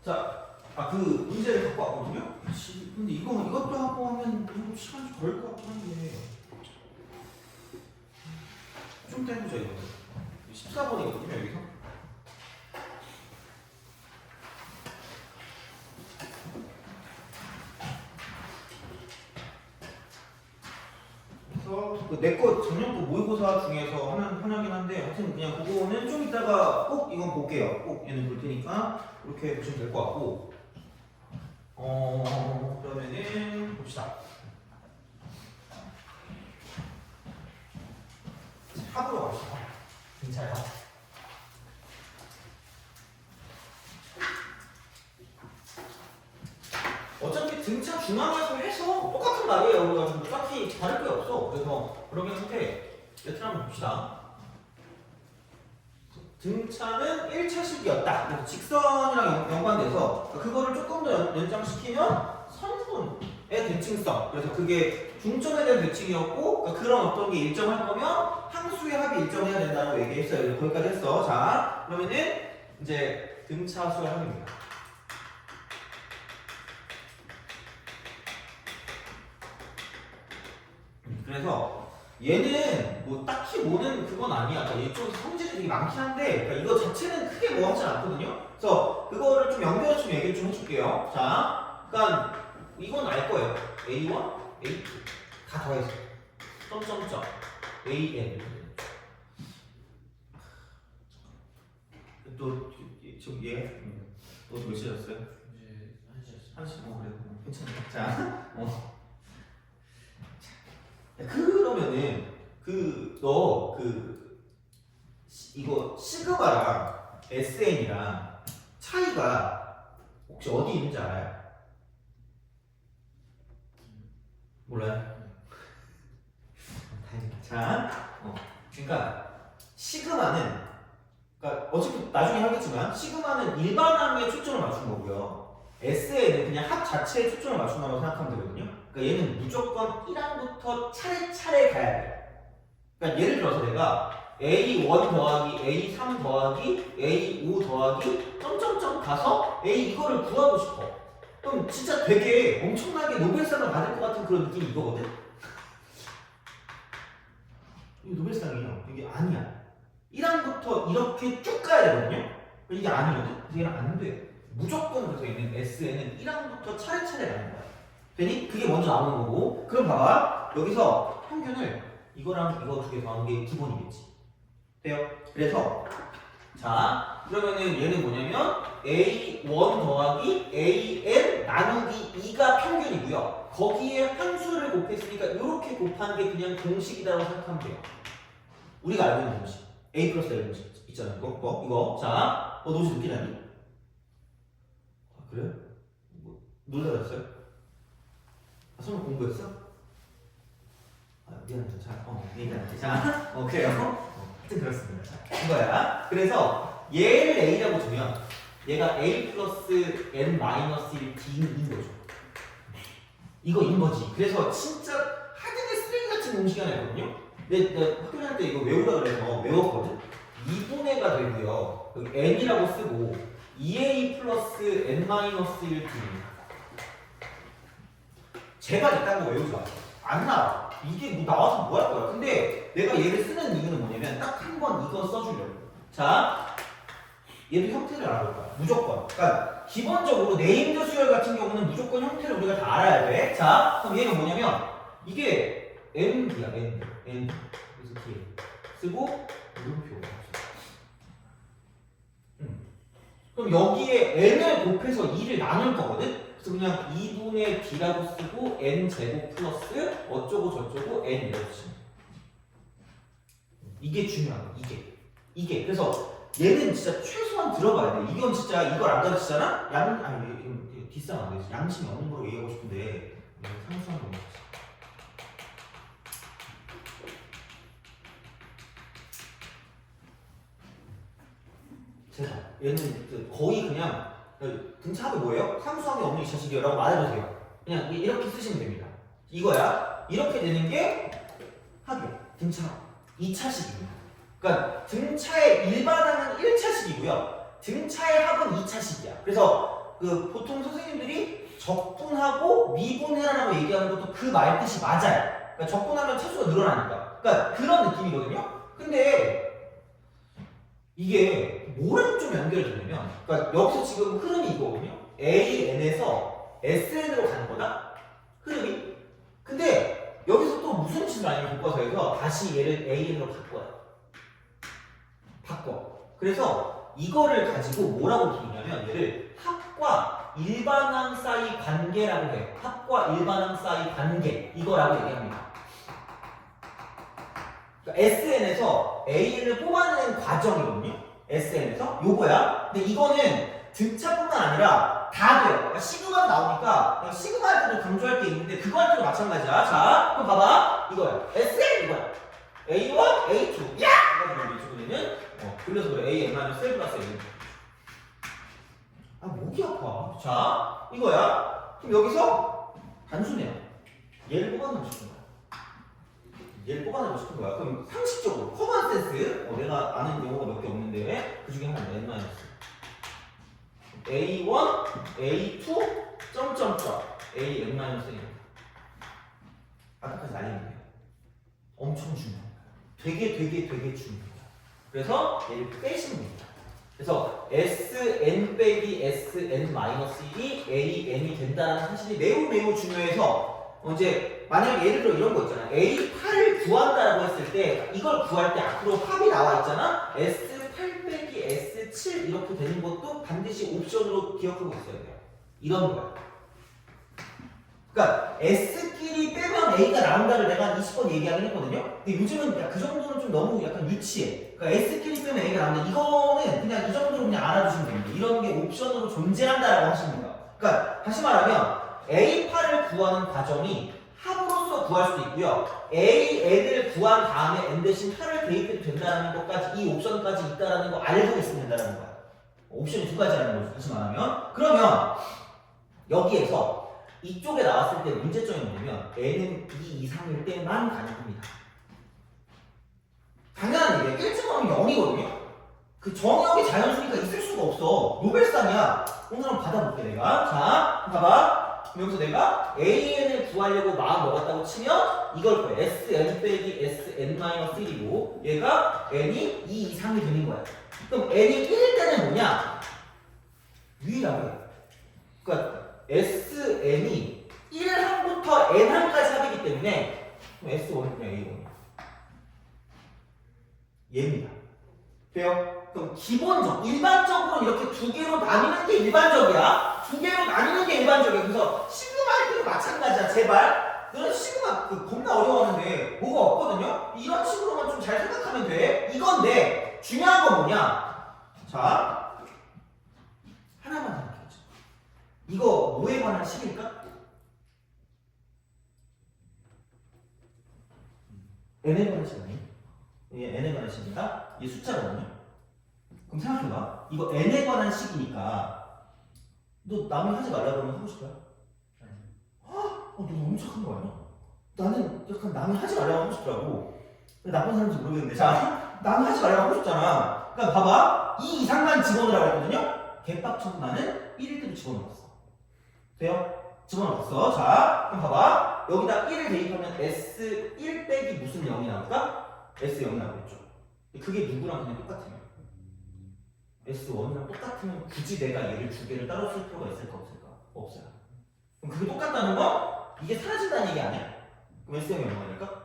자, 그 문제를 갖고 왔거든요. 근데 이것도 하고 하면 좀 시간이 좀 걸릴 것 같긴 한데 좀 더 해보자 이거. 14번이거든요 여기서. 그래서 내거 작년 거 모의고사 중에서 하나긴 한데 하여튼 그냥 그거는 좀 이따가 꼭 이건 볼게요. 꼭 얘는 볼 테니까 이렇게 보시면 될 것 같고. 그러면은 봅시다. 합으로 갑시다. 등차요. 어차피 등차 중앙에서 해서 똑같은 말이에요. 그래가지고 딱히 다를 게 없어. 그래서 그러긴 한데 여튼 한번 봅시다. 등차는 1차식이었다. 그래서 직선이랑 연관돼서 그거를 조금 더 연장시키면 선분의 대칭성. 그래서 그게 중점에 대한 대칭이었고 그러니까 그런 어떤 게 일정할 거면 항수의 합이 일정해야 된다고 얘기했어요. 거기까지 했어. 자, 그러면은 이제 등차수의 합입니다. 그래서 얘는 뭐 딱히 뭐는 그건 아니야. 그러니까 이쪽에서 성질이 되게 많긴 한데 그러니까 이거 자체는 크게 뭐 하진 않거든요. 그래서 그거를 좀 연결해서 좀 얘기를 좀 해줄게요. 자, 그러니까 이건 알 거예요. A1, A2 다 더해서 점점점 AN 또 지금 얘 또 몇 시였어요? 이제 1시였어요. 1시 그래 괜찮아. 자, 그러면은 이거 시그마랑 SN이랑 차이가 혹시 어디 있는지 알아요? 몰라요? 다행이다. 자, 그러니까 시그마는 그러니까 어차피 나중에 하겠지만 시그마는 일반항에 초점을 맞춘 거고요. SN은 그냥 합 자체에 초점을 맞춘 거라고 생각하면 되거든요. 그러니까 얘는 무조건 1항부터 차례차례 가야 돼. 그러니까 예를 들어서 내가 A1 더하기 A3 더하기 A5 더하기 점점점 가서 A 이거를 구하고 싶어. 그럼 진짜 되게 엄청나게 노벨상을 받을 것 같은 그런 느낌이 이거거든? 이게 노벨상이에요. 이게 아니야. 1항부터 이렇게 쭉 가야 되거든요? 이게 아니거든? 그래서 얘는 안 돼. 무조건 그래서 얘는 S에는 1항부터 차례차례 가는 거야. 되니? 그게 먼저 나오는 거고. 그럼 봐봐. 여기서 평균을 이거랑 이거 두 개 더하는 게 기본이겠지. 돼요? 그래서 자 그러면은 얘는 뭐냐면 A1 더하기 AN 나누기 2가 평균이고요. 거기에 함수를 곱했으니까 이렇게 곱한 게 그냥 공식이라고 생각하면 돼요. 우리가 알고 있는 공식. A 플러스 L 공식 있잖아요. 이거. 자, 노지 늦게 자니? 아, 그래요? 뭐, 놀라졌어요? 설마 공부했어? 미안해. 자, 얘기할게. 자, 그래요. 하여튼 그렇습니다. 자, 이거야. 그래서 얘를 A라고 두면 얘가 A 플러스 N 마이너스 1 D인 거죠. 이거인 거지. 그래서 진짜 하등의 쓰레기 같은 공식이 하나 있거든요. 내가 학교 다닐 때 이거 외우라 그래서 외웠거든. 2분의가 되고요. 여기 N이라고 쓰고 2A 플러스 N 마이너스 1 D입니다. 제발 이딴 거 외우지 마세요. 안 나와. 이게 뭐 나와서 뭐 할 거야. 근데 내가 얘를 쓰는 이유는 뭐냐면 딱 한 번 이거 써주려고. 자, 얘도 형태를 알아볼 거야. 무조건. 그러니까 기본적으로 네임드 수열 같은 경우는 무조건 형태를 우리가 다 알아야 돼. 자, 그럼 얘는 뭐냐면 이게 ND야. N. 그래서 뒤에 쓰고 물음표. 그럼 여기에 n을 곱해서 2를 나눌 거거든? 그래서 그냥 2분의 d라고 쓰고 n제곱 플러스 어쩌고 저쩌고 n 이렇게 쓰면 이게 중요한 거야. 이게 그래서 얘는 진짜 최소한 들어봐야 돼. 이건 진짜 이걸 안 가르치잖아? 이건 뒷상 안 되지. 양심이 없는 거로 얘기하고 싶은데 상수한 거 없지. 제발 얘는 거의 그냥 등차합이 뭐예요? 상수함이 없는 2차식이라고 말해주세요. 그냥 이렇게 쓰시면 됩니다. 이거야. 이렇게 되는 게 합이야. 등차합 2차식입니다. 그러니까 등차의 일반항은 1차식이고요. 등차의 합은 2차식이야. 그래서 그 보통 선생님들이 적분하고 미분해라라고 얘기하는 것도 그 말 뜻이 맞아요. 그러니까 적분하면 차수가 늘어나니까. 그러니까 그런 느낌이거든요. 근데 이게 뭐랑 좀 연결되냐면, 그러니까 여기서 지금 흐름이 이거거든요. AN에서 SN으로 가는 거다. 흐름이. 근데 여기서 또 무슨 짓을 하냐면 교과서에서 다시 얘를 AN으로 바꿔요. 바꿔. 그래서 이거를 가지고 뭐라고 부르냐면 얘를 합과 일반항 사이 관계라고 해요. 합과 일반항 사이 관계 이거라고 얘기합니다. 그러니까 SN에서 AN을 뽑아내는 과정이거든요. SN에서 요거야. 근데 이거는 등차뿐만 아니라 다 돼요. 그러니까 시그마가 나오니까 시그마 할 때도 강조할 게 있는데 그거 할 때도 마찬가지야. 자, 그럼 봐봐. 이거야. SN 이거야. A1, A2. 야! 해가지고 우리 주근이는 돌려서 그래. AN-1 플러스 A. 아, 목이 아파. 자, 이거야. 그럼 여기서 단순해요. 얘를 뽑아내고 싶은 거야. 얘를 뽑아내고 싶은 거야. 그럼 상식적으로 커먼 센스. 내가 아는 용어가 몇 개 없는데 그 중에 하나 N-. A1, A2, 점점점. AN-1. 아까까지 알겠네요. 엄청 중요해요. 되게 중요해요. 그래서 얘를 빼시면 됩니다. 그래서 SN 빼기 SN-1이 AN이 된다는 사실이 매우 중요해서 이제 만약에 예를 들어 이런 거 있잖아. A8을 구한다라고 했을 때 이걸 구할 때 앞으로 합이 나와 있잖아. S8 빼기 S7 이렇게 되는 것도 반드시 옵션으로 기억하고 있어야 돼요. 이런 거야. 그러니까 S끼리 빼면 A가 나온다를 내가 한 20번 얘기하긴 했거든요. 근데 요즘은 그 정도는 좀 너무 약간 유치해. 그러니까 S끼리 빼면 A가 나온다. 이거는 그냥 이 정도로 그냥 알아두시면 됩니다. 이런 게 옵션으로 존재한다라고 하시는 거야. 그러니까 다시 말하면 A8을 구하는 과정이 합으로서 구할 수도 있고요. AN을 구한 다음에 N 대신 8을 대입해도 된다는 것까지 이 옵션까지 있다라는 거 알고 있으면 된다는 거야. 옵션이 두 가지라는 거죠. 다시 말하면 그러면 여기에서 이쪽에 나왔을 때 문제점이 뭐냐면 N은 2 이상일 때만 가능합니다. 당연한 얘기예요. 1증하면 0이거든요. 그 정의역의 자연수니까 있을 수가 없어. 노벨상이야. 오늘 한번 받아볼게 내가. 자, 봐봐. 여기서 내가 AN을 구하려고 마음 먹었다고 치면 이걸 거야. SN 빼기 SN-1이고 얘가 N이 2 이상이 되는 거야. 그럼 N이 1일 때는 뭐냐? 유일하게. 그러니까 SN이 1항부터 N항까지 합이기 때문에 S1은 그냥 A1. 얘입니다. 돼요? 그럼 일반적으로 이렇게 두 개로 나뉘는 게 일반적이야. 두 개로 나뉘는 게 일반적이야. 그래서 시그마 할 때도 마찬가지야. 제발. 너는 시그마 겁나 어려워하는데 뭐가 없거든요? 이런 식으로만 좀 잘 생각하면 돼. 이건데 중요한 건 뭐냐? 자, 하나만 생각해보자. 이거 뭐에 관한 식일까? n에 관한 식 아니에요? 이게 n에 관한 식입니다. 이게 숫자거든요. 그럼 생각해봐. 이거 n에 관한 식이니까 너 남이 하지 말라고 하면 하고 싶어요? 너 너무 착한 거 아니야? 나는 약간 남이 하지 말라고 하고 싶더라고. 나쁜 사람인지 모르겠는데 자, 남이 하지 말라고 하고 싶잖아. 그러니까 봐봐. 2 이상만 집어넣으라고 했거든요. 개빡쳐서 나는 1일 때도 집어넣었어. 돼요? 집어넣었어. 자, 그럼 봐봐. 여기다 1을 대입하면 S1 빼기 무슨 0이 나올까? S0이 나오겠죠. 그게 누구랑 그냥 똑같아요. S1이랑 똑같으면 굳이 내가 얘를 두 개를 따로 쓸 필요가 있을까 없을까? 없어요. 그럼 그게 똑같다는 건 이게 사라진다는 얘기 아니야? 그럼 S0이 얼마니까?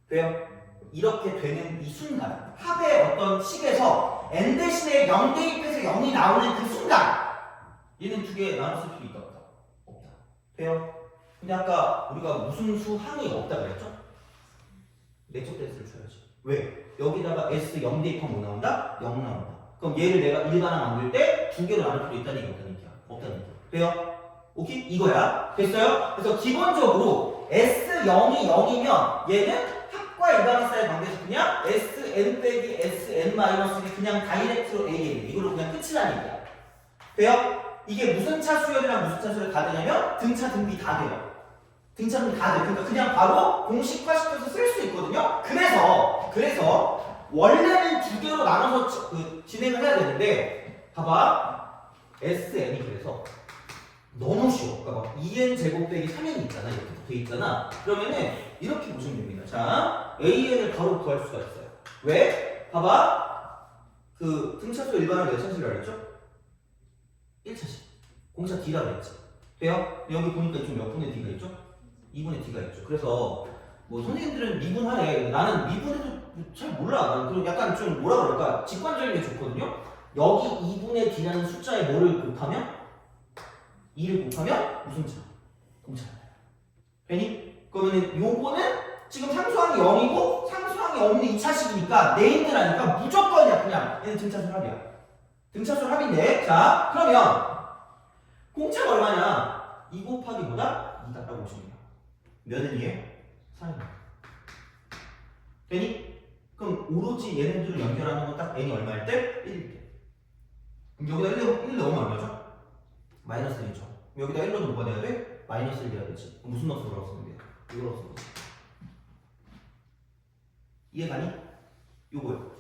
돼요? 이렇게 되는 이 순간 합의 어떤 식에서 n 대신에 0 대입해서 0이 나오는 그 순간 얘는 두 개 나눠 쓸 필요 있다 없다? 없다. 돼요? 근데 아까 우리가 무슨 수 항이 없다 그랬죠? 내적 대수를 줘야지. 왜? 여기다가 S 0 대입하면 뭐 나온다? 0 나온다. 그럼 얘를 내가 일반항 만들 때 두 개로 나눌 필요 있다는 얘기 없다는 얘기야. 없다는 얘기야. 돼요? 오케이? 이거야. 됐어요? 그래서 기본적으로 S0이 0이면 얘는 합과 일반항 사이의 관계에서 그냥 SN 빼기 SN-이 그냥 다이렉트로 AN. 이걸로 그냥 끝이라는 얘기야. 돼요? 이게 무슨 차 수열이랑 무슨 차 수열 다 되냐면 등차 등비 다 돼요. 등차 등비 다 돼. 그러니까 그냥 바로 공식화시켜서 쓸 수 있거든요. 그래서 원래는 두 개로 나눠서 진행을 해야 되는데 봐봐. SN이 그래서 너무 쉬워. 그러니까 막 2n 제곱 빼기 3n이 있잖아. 이렇게 돼 있잖아. 그러면은 이렇게 보시면 됩니다. 자, AN을 바로 구할 수가 있어요. 왜? 봐봐. 그 등차수 일반을 몇 차식이라고 했죠? 1차식. 공차 D라고 했지. 돼요? 여기 보니까 좀 몇 분의 D가 있죠? 2분의 D가 있죠. 그래서 뭐 선생님들은 미분하래. 나는 미분해도 잘 몰라. 나는 그리고 약간 좀 뭐라 그럴까? 직관적인 게 좋거든요. 여기 2분의 D라는 숫자에 뭐를 곱하면? 2를 곱하면 무슨 차? 공차. 되니? 그러면은 요거는 지금 상수항이 0이고 상수항이 없는 2차식이니까 네임드라니까 무조건이야. 그냥 얘는 등차수 합이야. 등차수 합인데 자 그러면 공차가 얼마냐? 2 곱하기 뭐다? 2다라고 보시면 돼요. 몇 n이에요? 4n. 되니? 그럼 오로지 얘네들을 연결하는 건 딱 n이 얼마일 때? 1일 때. 그럼 여기다 1 넣으면 얼마죠? 마이너스 1이죠. 여기다 1 넣으면 뭐가 돼야 돼? 마이너스 1 돼야 되지. 그럼 무슨 값으로 쓰면 돼요? 이걸로 쓰면 돼. 이해가니? 요거요.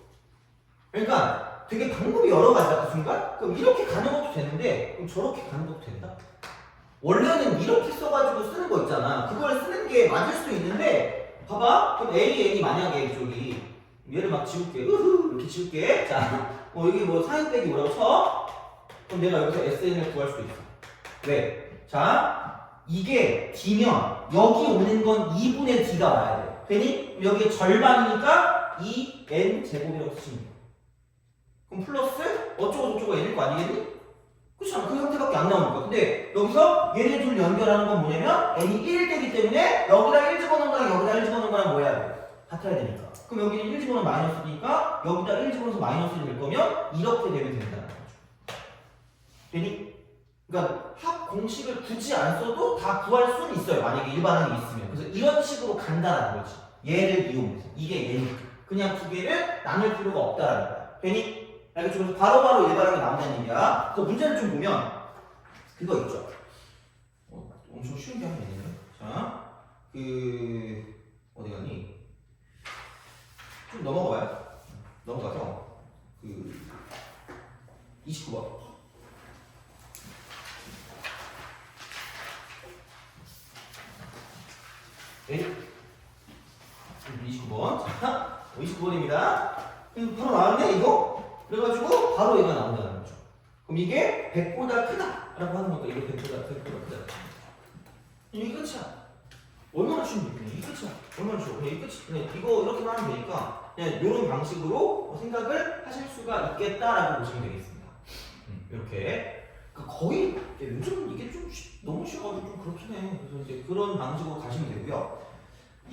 그러니까 되게 방법이 여러 가지다 그 순간? 그럼 이렇게 가는 것도 되는데 그럼 저렇게 가는 것도 된다? 원래는 이렇게 써가지고 쓰는 거 있잖아. 그걸 쓰는 게 맞을 수도 있는데 봐봐. 그럼 A, N이 만약에 저기 얘를 막 지울게. 이렇게 지울게. 자, 여기 뭐 사인 빼기 뭐라고 쳐? 그럼 내가 여기서 SN을 구할 수도 있어. 왜? 자, 이게 D면 여기 오는 건 2분의 D가 와야 돼. 되니? 여기에 절반이니까 2N 제곱이라고 쓰시면 돼요. 그럼 플러스 어쩌고 저쩌고 N일 거 아니겠니? 그렇잖아. 그 형태밖에 안 나오니까. 근데 여기서 얘네 둘 연결하는 건 뭐냐면 n이 1일 때기 때문에 여기다 1 집어넣은 거랑 여기다 1 집어넣은 거랑 뭐 해야 돼? 같아야 되니까. 그럼 여기는 1 집어넣으면 마이너스니까 여기다 1 집어넣어서 마이너스를 낼 거면 이렇게 되면 된다는 거죠. 되니? 그러니까 합 공식을 굳이 안 써도 다 구할 수는 있어요. 만약에 일반항이 있으면. 그래서 이런 식으로 간다는 거지. 얘를 이용해서. 이게 얘니까. 그냥 두 개를 나눌 필요가 없다라는 거야. 되니? 알겠죠? 그래서 바로바로 일반항이 나온다는 얘기야. 그래서 문제를 좀 보면 그거 있죠. 엄청 쉬운 게 하나 있네요. 자, 어디 갔니? 좀 넘어가봐요. 넘어가서 29번. 네? 29번. 자, 29번입니다. 바로 나왔네, 이거? 그래가지고 바로 얘가 나온다는 거죠. 그럼 이게 100보다 크다라고 하는 것도 이게 100보다 크다. 이게 끝이야. 얼마나 쉬운데? 이게 끝이야. 얼마나 쉬워. 그냥 이게 끝이. 그냥 이거 이렇게만 하면 되니까 그냥 이런 방식으로 생각을 하실 수가 있겠다라고 보시면 되겠습니다. 이렇게. 그러니까 거의 요즘 이게 좀 너무 쉬워가지고 좀 그렇긴 해. 그래서 이제 그런 방식으로 가시면 되고요.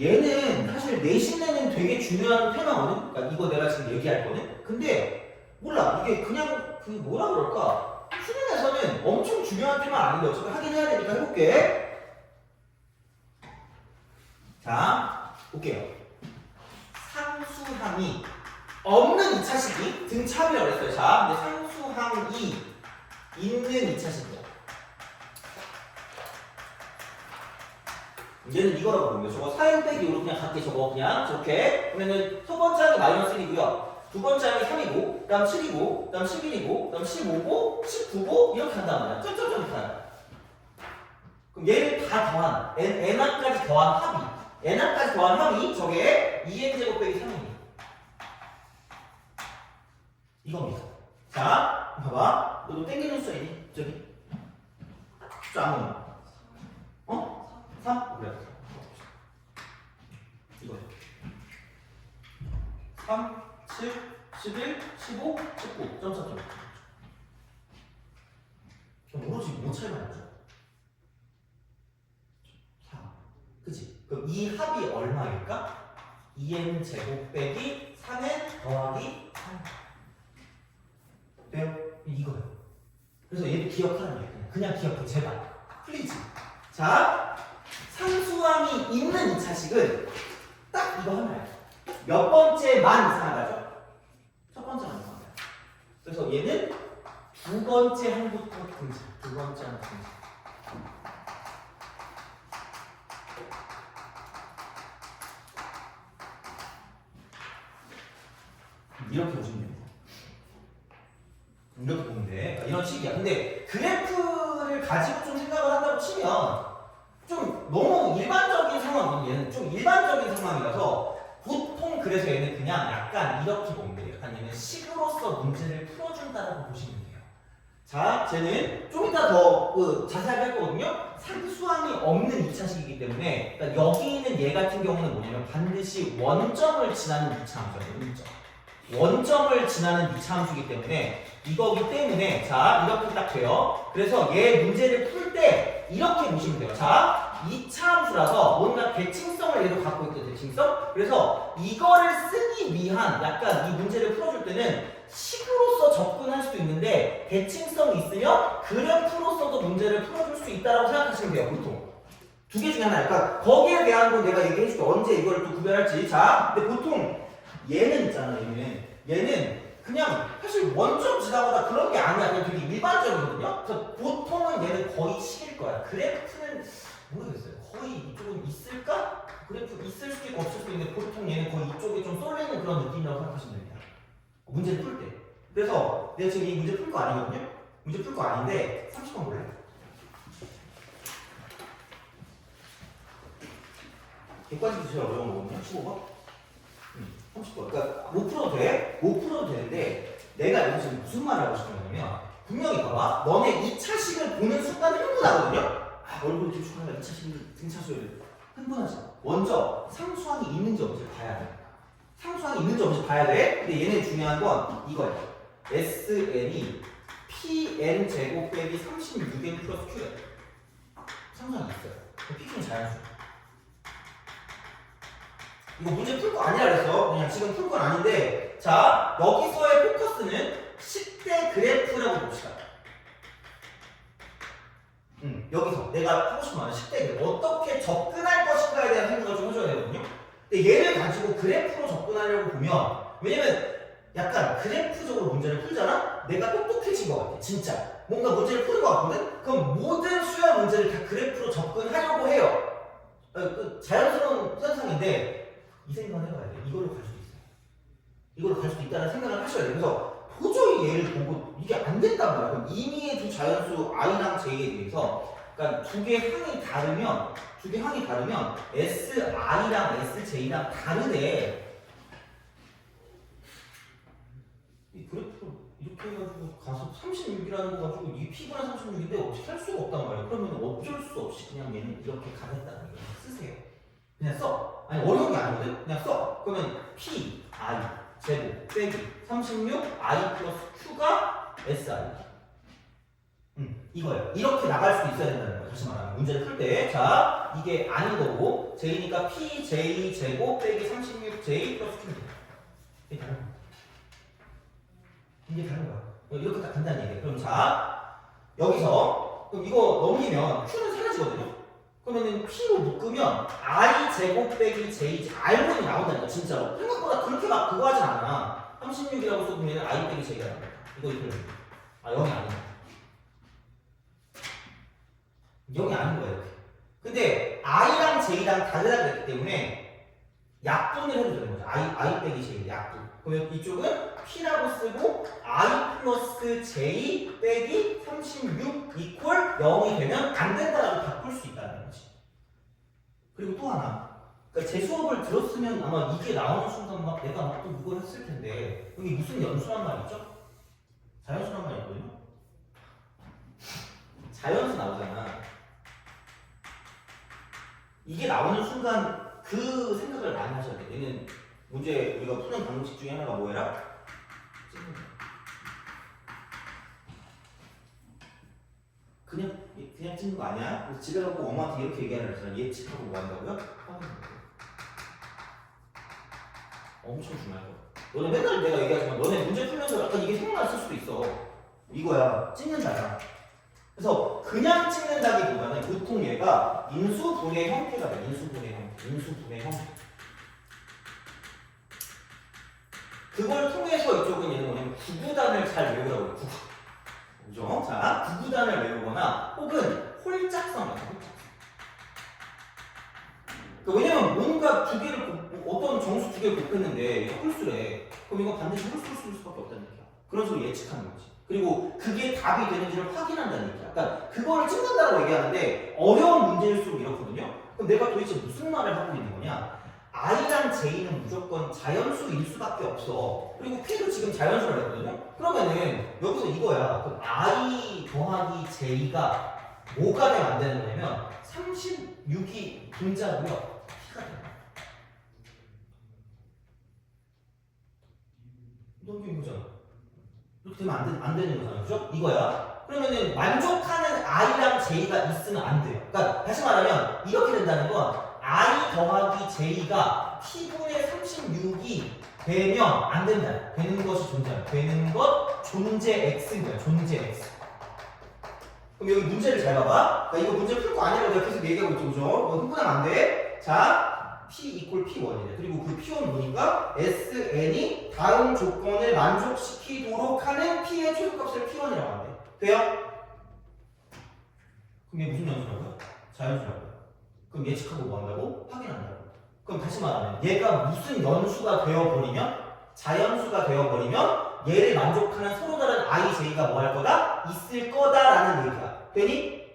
얘는 사실 내신에는 되게 중요한 테마거든. 그러니까 이거 내가 지금 얘기할 거는. 근데 몰라. 이게 그냥 뭐라 그럴까? 수능에서는 엄청 중요한 테마 아닌데 어차피 하긴 해야 되니까 해볼게. 자, 볼게요. 상수항이 없는 2차식이 등차비라고 했어요. 자, 근데 상수항이 있는 2차식이야. 얘는 이거라고 보면 저거 4n 빼기 5로 그냥 갈게. 저거 그냥 저렇게 그러면은 첫 번째 항이 마이너스 1이고요. 두 번째 항이 3이고, 그 다음 7이고, 그 다음 11이고, 그 다음 15고, 19고 이렇게 한단 말이야. 점점점 가요. 그럼 얘를 다 더한 n항까지 더한 합이 n항까지 더한 합이 저게 2n제곱 빼기 3이에요. 이겁니다. 자, 봐봐. 너도 땡기는 숫자 있니? 저기 숫자 아무거나. 3? 그래. 이거 3, 7, 11, 15, 19 점점점. 오로지 뭐 차이가 나죠? 4. 그치? 그럼 이 합이 얼마일까? 2n 제곱 빼기 3n 더하기 3. 돼요? 이거요. 그래서 얘를 기억하는 거예요. 그냥 기억해. 제발. 플리즈. 자, 상수항이 있는 2차식은 딱 이거 하나예요. 몇 번째만 이상하다죠? 첫 번째만 이상하다. 그래서 얘는 두 번째 항부터 등장. 두 번째 항부터 등장. 이렇게 보시면 됩니다. 이렇게 보면 돼. 이런 식이야. 근데 그래프를 가지고 좀 생각을 한다고 치면 좀 너무 일반적인 상황, 얘는 좀 일반적인 상황이라서 보통 그래서 얘는 그냥 약간 이렇게 보면 돼요. 약간 얘는 식으로서 문제를 풀어준다라고 보시면 돼요. 자, 쟤는 좀 이따 더 자세하게 할 거거든요. 상수항이 없는 2차식이기 때문에 그러니까 여기 있는 얘 같은 경우는 뭐냐면 반드시 원점을 지나는 2차 함수예요. 원점을 지나는 2차 함수이기 때문에 이거기 때문에 자 이렇게 딱 돼요. 그래서 얘 문제를 풀 때 이렇게 보시면 돼요. 자 2차 함수라서 뭔가 대칭성을 얘도 갖고 있거든요. 대칭성. 그래서 이거를 쓰기 위한 약간 이 문제를 풀어줄 때는 식으로서 접근할 수도 있는데 대칭성이 있으면 그래프로서도 문제를 풀어줄 수 있다고 생각하시면 돼요. 보통 두 개 중에 하나. 그러니까 거기에 대한 건 내가 얘기해줄게. 언제 이걸 또 구별할지. 자 근데 보통 얘는 있잖아. 얘는 그냥 사실 원점 지나가다 그런 게 아니야. 그냥 되게 일반적이거든요. 그래서 보통은 얘는 거의 식일 거야. 그래프는 모르겠어요. 거의 이쪽은 있을까? 그래프 있을 수도 있고 없을 수도 있는데 보통 얘는 거의 이쪽에 좀 쏠리는 그런 느낌이라고 생각하시면 됩니다. 문제를 풀 때. 그래서 내가 지금 이 문제 풀 거 아니거든요? 문제 풀 거 아닌데 30번 볼래? 객관식도 제일 어려운 거거든요? 15번? 30번. 그러니까 못 풀어도 돼? 못 풀어도 되는데 내가 여기서 무슨 말을 하고 싶은 거냐면 분명히 봐봐. 너네 2차식을 보는 순간 흥분하거든요? 아, 얼굴이 좀 축하한다. 2차식 등차수를 흥분하지. 먼저 상수항이 있는지 없는지 봐야 돼. 상수항이 있는지 없는지 봐야 돼. 근데 얘는 중요한 건 이거야. SN이 PN 제곱 빼기 36N 플러스 Q래. 상수항이 있어요. PQ는 자연수. 이거 문제 풀 거 아니라 그래서 그냥 지금 풀 건 아닌데 자 여기서의 포커스는 10대 그래프라고 봅시다. 여기서 내가 하고 싶은 말은 10대 그래프 어떻게 접근할 것인가에 대한 생각을 좀 해줘야 되거든요. 근데 얘를 가지고 그래프로 접근하려고 보면 왜냐면 약간 그래프적으로 문제를 풀잖아? 내가 똑똑해진 것 같아. 진짜 뭔가 문제를 푸는 것 같거든? 그럼 모든 수학 문제를 다 그래프로 접근하려고 해요. 자연스러운 현상인데 이 생각을 해봐야 돼. 이걸로 갈 수도 있어요. 이걸로 갈 수도 있다는 생각을 하셔야 돼요. 그래서 도저히 얘를 보고 이게 안 된단 말이야. 그럼 이미의 두 자연수 I랑 J에 대해서 그러니까 두 개 항이 다르면 SI랑 SJ랑 다르대. 이 그래프 이렇게 해가지고 가서 36이라는 거 가지고 이 P분의 36인데 어떻게 할 수가 없단 말이야. 그러면 어쩔 수 없이 그냥 얘는 이렇게 가겠다는 거예요. 쓰세요. 그냥 써. 아니 어려운 게 아니거든? 그냥 써. 그러면 P, I, 제곱, 빼기 36, I 플러스 Q가 SI. 이거예요. 이렇게 나갈 수 있어야 된다는 거예요. 다시 말하면 문제를 풀 때. 자, 이게 아닌 거고 J니까 P, J 제곱 빼기 36, J 플러스 Q입니다. 이게 다른 거야. 이게 다른 거야. 이렇게 딱 간단히 얘기해. 그럼 자, 여기서 그럼 이거 넘기면 Q는 사라지거든요? 그러면은 P로 묶으면 I 제곱 빼기 J R분이 나온다니까 진짜로. 생각보다 그렇게 막 그거 하진 않아. 36이라고 써보면 I 빼기 J가 나온다. 이거 이렇게 아 0이 아니야. 0이 아닌 거예요. 이렇게. 근데 I랑 J랑 다르다고 했기 때문에 약분을 해도 되는 거죠. I 빼기 J 약분. 그러면 이쪽은 P라고 쓰고 I 플러스 J 빼기 36 이퀄 0이 되면 안 된다라고 바꿀 수 있다는 거지. 그리고 또 하나. 그러니까 제 수업을 들었으면 아마 이게 나오는 순간 막 내가 막 또 그걸 했을 텐데 여기 무슨 연수란 말이죠? 자연수란 말이 있거든요? 자연수 나오잖아. 이게 나오는 순간 그 생각을 많이 하셔야 돼. 얘는 문제 우리가 푸는 방식 중에 하나가 뭐예요? 그냥 찍는 거 아니야? 그래서 집에 가고 엄마한테 이렇게 얘기하라 그랬잖아. 예측하고 뭐 한다고요? 엄청 중요한 거. 너네 맨날 내가 얘기하지만 너네 문제 풀면서 약간 이게 생각났을 수도 있어. 이거야. 찍는다야. 그래서 그냥 찍는다기보다는 보통 얘가 인수분해 형태가 돼. 인수분해 형태. 그걸 통해서 이쪽은 얘는 뭐냐면 구구단을 잘 외우라고 해요. 그죠? 자, 구구단을 외우거나 혹은 홀짝성이야. 왜냐면 뭔가 두 개를 어떤 정수 두 개를 곱했는데 이거 홀수래. 그럼 이거 반드시 홀수를 쓸 수밖에 없다는 얘기야. 그런 식으로 예측하는 거지. 그리고 그게 답이 되는지를 확인한다는 얘기야. 그러니까 그거를 찍는다고 얘기하는데 어려운 문제일수록 이렇거든요. 그럼 내가 도대체 무슨 말을 하고 있는 거냐? i랑 j는 무조건 자연수일 수밖에 없어. 그리고 p도 지금 자연수라고 했거든요. 그러면은 여기서 이거야. 그럼 i 더하기 j가 뭐가 되면 안 되는 거냐면 36이 분자고요. p가 돼. 넘기는 거잖아. 이렇게 되면 안 되는 거잖아. 그죠? 이거야. 그러면은 만족하는 i랑 j가 있으면 안 돼요. 그러니까 다시 말하면 이렇게 된다는 건 i 더하기 j가 p분의 36이 되면 안 된다. 되는 것이 존재한다. 되는 것 존재 x인 거야. 존재 x. 그럼 여기 문제를 잘 봐봐. 그러니까 이거 문제 풀 거 아니라고 내가 계속 얘기하고 있죠. 그죠? 흥분하면 안 돼. 자, p 이퀄 p1이래. 그리고 그 p1은 뭐니까? sn이 다음 조건을 만족시키도록 하는 p의 최소값을 p1이라고 한대. 돼요? 그럼 얘 무슨 연수라고요? 자연수라고요. 그럼 예측하고 뭐 한다고? 확인한다고. 그럼 다시 말하면 얘가 무슨 연수가 되어버리면 자연수가 되어버리면 얘를 만족하는 서로 다른 i, j가 뭐 할 거다? 있을 거다라는 얘기야. 되니?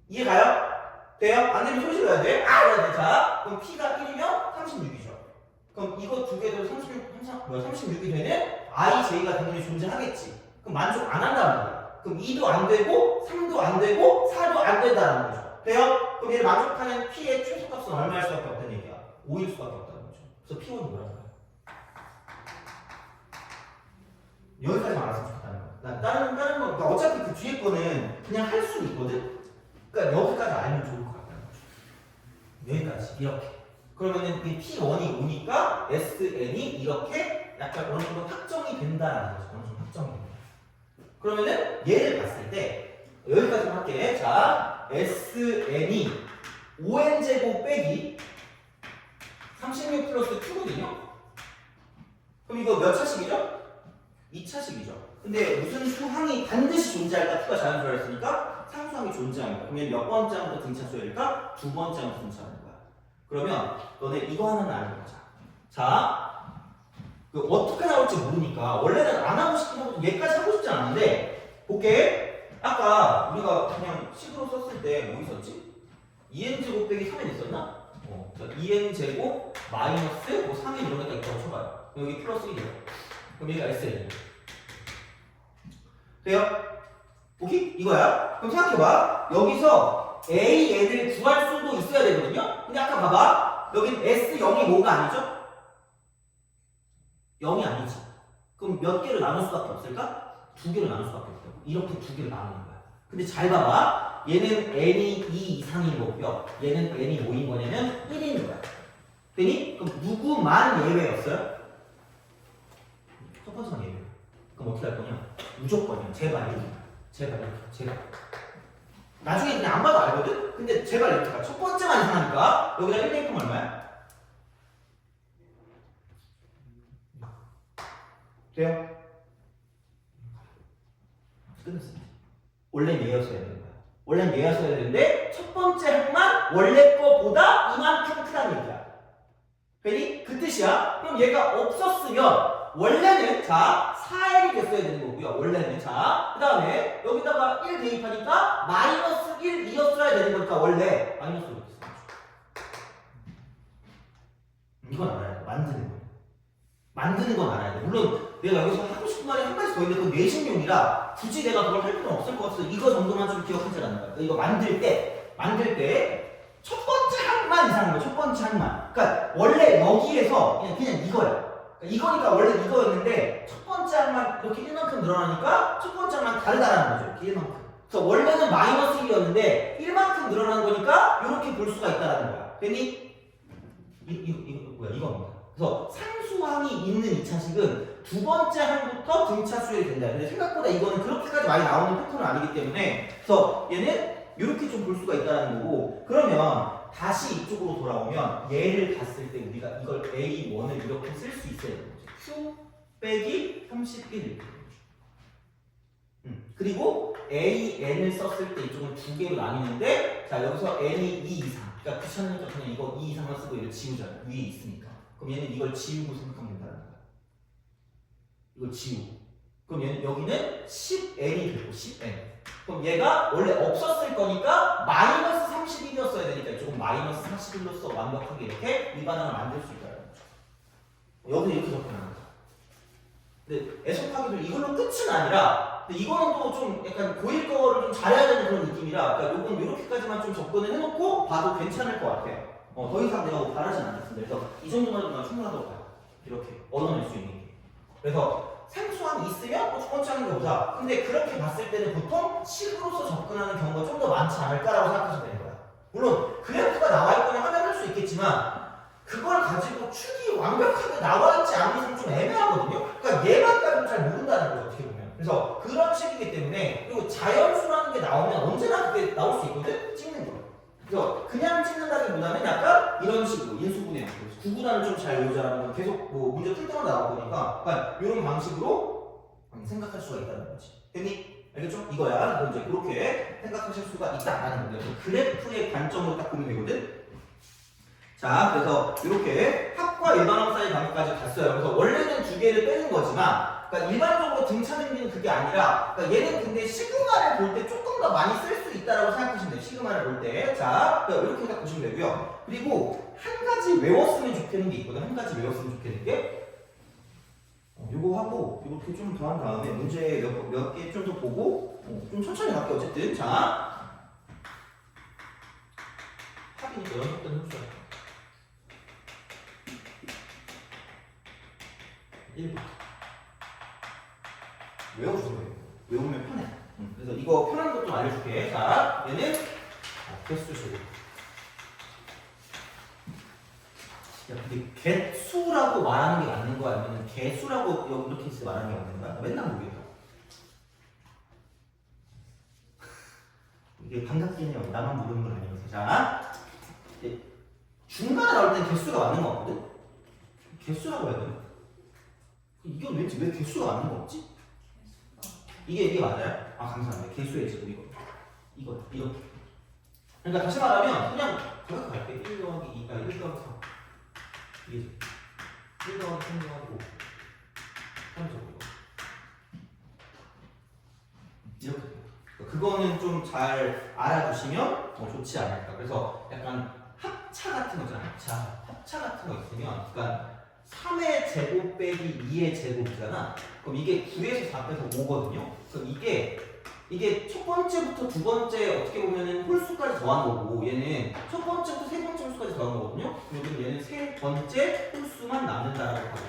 이해가요? 돼요? 안 되면 소리 질러야 돼. 아! 이래야 돼. 자, 그럼 p가 1이면 36이죠. 그럼 이거 두 개도 36이 되는 i, j가 당연히 존재하겠지. 그럼 만족 안 한다는 거야. 그럼 2도 안 되고 3도 안 되고 4도 안 된다는 거죠. 돼요? 그럼 얘를 만족하는 p의 최소값은 얼마일 수밖에 없다는 얘기야. 5일 수밖에 없다는 거죠. 그래서 p1이 뭐라는 거야? 여기까지만 알았으면 좋겠다는 거야. 다른 거, 그러니까 어차피 그 뒤에 거는 그냥 할 수는 있거든? 그러니까 여기까지 알면 좋을 것 같다는 거죠. 여기까지, 이렇게. 그러면은 이 P1이 오니까 SN이 이렇게 약간 어느 정도 확정이 된다라는 거죠. 어느 정도 확정이 된다. 그러면은 얘를 봤을 때, 여기까지만 할게. 자, SN이 5n제곱 빼기 36 플러스 2거든요? 그럼 이거 몇 차식이죠? 2차식이죠. 근데 무슨 수항이 반드시 존재할까? P가 자연수라 했으니까 상수항이 존재합니다. 그러면 몇 번째 항부터 등차수일까? 두 번째 항부터 등차하는 거야. 그러면 너네 이거 하나는 알고 보자. 자, 그 어떻게 나올지 모르니까 원래는 안 하고 싶긴 하고 얘까지 하고 싶지 않은데 볼게. 아까 우리가 그냥 식으로 썼을 때 뭐 있었지? 2n제곱 빼기 3n 있었나? 2n제곱 마이너스 뭐 3n 이런 데가 있다고 쳐봐요. 여기 플러스 1이요. 그럼 여기가 SN. 돼요? 오케이? 이거야. 그럼 생각해봐. 여기서 AN을 구할 수도 있어야 되거든요? 근데 아까 봐봐. 여긴 S0이 뭐가 아니죠? 0이 아니지. 그럼 몇 개를 나눌 수밖에 없을까? 두 개를 나눌 수밖에 없어. 이렇게 두 개를 나누는 거야. 근데 잘 봐봐. 얘는 n이 2 이상인 거고요. 얘는 n이 뭐인 거냐면 1인 거야. 되니? 그럼 누구만 예외였어요? 첫 번째만 예외. 그럼 어떻게 할 거냐? 무조건이요. 제발 이렇게. 제발. 나중에 그냥 안 봐도 알거든? 근데 제발 이렇게 가. 첫 번째만 이상하니까 여기다 1 대입하면 얼마야? 돼요? 끝났습니다. 원래는 얘였어야 되는 거야. 원래는 얘였어야 되는데 첫 번째 항만 원래 거보다 이만큼 크다는 얘기야. 되니? 그 뜻이야. 그럼 얘가 없었으면 원래는 자 4L이 됐어야 되는 거고요. 원래는 자 그 다음에 여기다가 1 대입하니까 마이너스 1, 2였어야 되는 거니까 원래 마이너스 1이 됐어. 이건 알아야 돼. 만드는 건 알아야 돼. 물론 내가 여기서 하고 싶은 말이 한 가지 더 있는데 그건 내신용이라 굳이 내가 그걸 할 필요는 없을 것 같아서 이거 정도만 좀 기억하자라는 거야. 이거 만들 때 첫 번째 항만 이상한 거야. 첫 번째 항만. 그러니까 원래 여기에서 그냥 이거야. 이거니까 원래 이거였는데 첫 번째 항만 이렇게 1만큼 늘어나니까 첫 번째 항만 다르다라는 거죠. 이렇게 1만큼. 그래서 원래는 마이너스 1이었는데 1만큼 늘어난 거니까 이렇게 볼 수가 있다라는 거야. 됐니? 이거 뭐야? 이겁니다. 그래서 상수항이 있는 2차식은 두 번째 항부터 등차 수열이 된다. 근데 생각보다 이거는 그렇게까지 많이 나오는 패턴은 아니기 때문에 그래서 얘는 이렇게 좀 볼 수가 있다는 거고 그러면 다시 이쪽으로 돌아오면 얘를 봤을 때 우리가 이걸 A1을 이렇게 쓸 수 있어야 되는 거죠. Q 빼기 31 그리고 AN을 썼을 때 이쪽은 두 개로 나뉘는데 자 여기서 N이 2 이상 그러니까 귀찮으니까 그냥 이거 2 이상만 쓰고 이걸 지우잖아요. 위에 있으니까 그럼 얘는 이걸 지우고 생각하면 된다는 거야. 이걸 지우고 그럼 여기는 10n이 되고 10n. 그럼 얘가 원래 없었을 거니까 마이너스 31이었어야 되니까 조금 마이너스 41로서 완벽하게 이렇게 일반항을 만들 수 있다는 거죠. 여기서 이렇게 접근하는 거죠. 근데 애석하게도 이걸로 끝은 아니라 근데 이거는 또 좀 약간 고1 거를 좀 잘해야 되는 그런 느낌이라 그러니까 요건 이렇게까지만 좀 접근을 해놓고 봐도 괜찮을 것 같아요. 더 이상 내가 뭐 바라진 않겠습니다. 그래서 이 정도만 해도 난 충분하다고 봐요. 이렇게 얻어낼 수 있는 게. 그래서 상수함이 있으면 첫 번째 하는 게 보자. 근데 그렇게 봤을 때는 보통 식으로서 접근하는 경우가 좀 더 많지 않을까라고 생각하시면 되는 거야. 물론 그래프가 나와 있거나 하면 할 수 있겠지만 그걸 가지고 축이 완벽하게 나와 있지 않은 이상 좀 애매하거든요. 그러니까 얘만까지는 잘 모른다는 거죠, 어떻게 보면. 그래서 그런 식이기 때문에 그리고 자연수라는 게 나오면 언제나 그게 나올 수 있거든? 찍는 거. 그래서 그냥 찍는다기보다는 약간 이런 식으로 인수분해 구분하는 좀 잘 외우자라는 건 계속 뭐 문제 풀 때마다 나올 거니까 약간 이런 방식으로 생각할 수가 있다는 거지. 됐니? 알겠죠? 이거야. 그럼 이제 그렇게 생각하실 수가 있다라는 건데 그래프의 관점으로 딱 보면 되거든. 자, 그래서 이렇게 합과 일반항 사이 관계까지 갔어요. 그래서 원래는 두 개를 빼는 거지만 그러니까 일반적으로 등차능비는 그게 아니라 그러니까 얘는 근데 시그마를 볼 때 조금 더 많이 쓸 수 있다라고 생각하시면 돼요. 시그마를 볼 때. 자, 이렇게 딱 보시면 되고요. 그리고 한 가지 외웠으면 좋겠는 게 있거든. 한 가지 외웠으면 좋겠는 게 요거 하고 이렇게 좀 더 한 다음에 문제 몇 개 좀 더 보고 좀 천천히 갈게 어쨌든. 자, 합이니까 연속된 흡수야. 1번 외워주세요. 외우면 편해. 그래서 이거 편한 것 좀 알려줄게. 자, 얘는 개수 제곱. 야, 근데 개수라고 말하는 게 맞는 거야? 아니면 개수라고 이렇게 해서 말하는 게 맞는 거야? 나 맨날 모르겠다. 이게 반갑긴 해요. 나만 모르는 건 아니면서. 자, 중간에 나올 땐 개수가 맞는 거 같거든? 개수라고 해야 되나? 이건 왠지 왜 개수가 맞는 거 없지? 이게 맞아요? 아, 감사합니다. 개수의 제곱 이거 이렇게. 그러니까 다시 말하면 그냥 그렇게 갈게. 1 더하기 2가 1 더하기 3 이게 1 더하기 3 더하기 5 3 제곱 이렇게 돼요. 그거는 좀 잘 알아두시면 좋지 않을까. 그래서 약간 합차 같은 거잖아요. 합차 같은 거 있으면 그러니까 3의 제곱 빼기 2의 제곱이잖아. 그럼 이게 9에서 4 빼서 5거든요. 그럼 이게 첫 번째부터 두 번째 어떻게 보면은 홀수까지 더한 거고 얘는 첫 번째부터 세 번째 홀수까지 더한 거거든요. 그리고 얘는 세 번째 홀수만 남는다라고 하죠.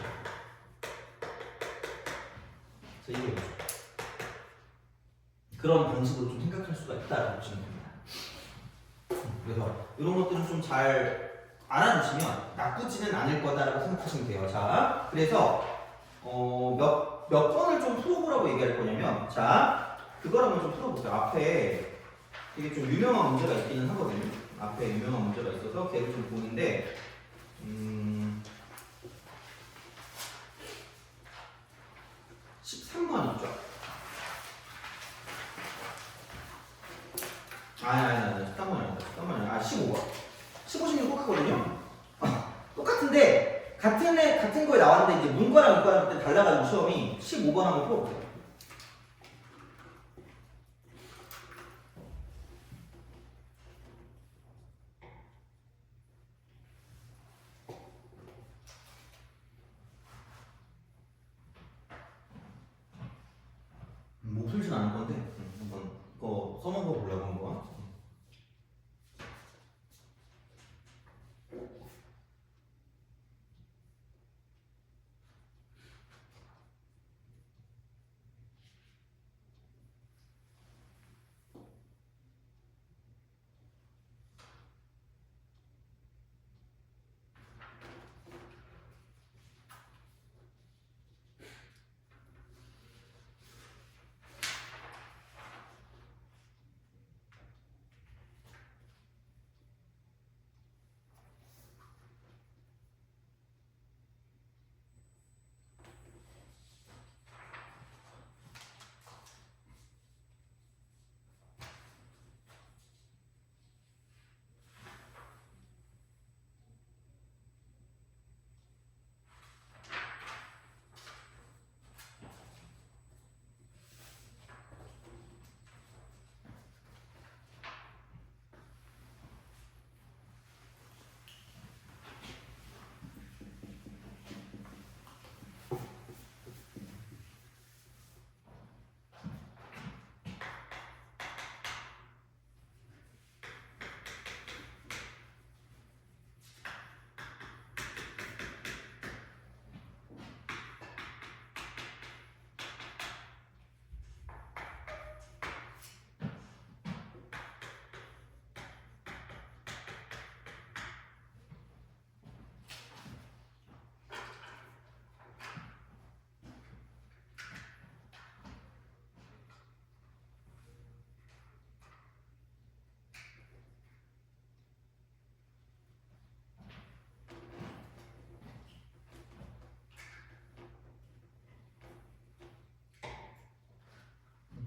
자, 이게 뭐죠? 그런 방식으로 좀 생각할 수가 있다라고 보시면 됩니다. 그래서 이런 것들을 좀 잘 알아두시면 나쁘지는 않을 거다라고 생각하시면 돼요. 자, 그래서 몇 번을 좀 풀어보라고 얘기할 거냐면, 자, 그걸 한번 좀 풀어보세요. 앞에 되게 좀 유명한 문제가 있기는 하거든요. 앞에 유명한 문제가 있어서 걔를 좀 보는데, 13번 있죠. 아니, 13번이 아니다. 13번이 아니라 15번. 15, 16 똑같거든요? 똑같은데, 같은 거에 나왔는데, 이제 문과랑 이과랑 그때 달라가지고 시험이 15번 한번 풀어보세요. 뭐 풀진 않을 건데, 한번 이거 써놓은 거 보려고 한번.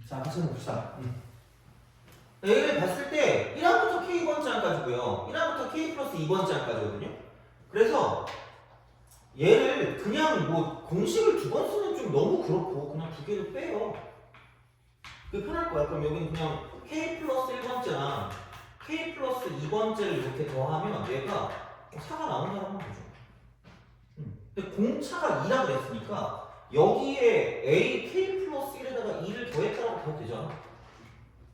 자, 같이 한번 봅시다. 얘를 봤을 때 1항부터 K번째 항까지고요. 1항부터 K 플러스 2번째 항까지거든요. 그래서 얘를 그냥 뭐 공식을 두 번 쓰면 좀 너무 그렇고 그냥 두 개를 빼요. 그게 편할 거야. 그럼 여기는 그냥 K 플러스 1번째랑 K 플러스 2번째를 이렇게 더하면 얘가 4가 나온다고 하면 되죠. 근데 공차가 2라 그랬으니까 여기에 A K 플러스 1에다가 2를 더했다고 봐도 되잖아.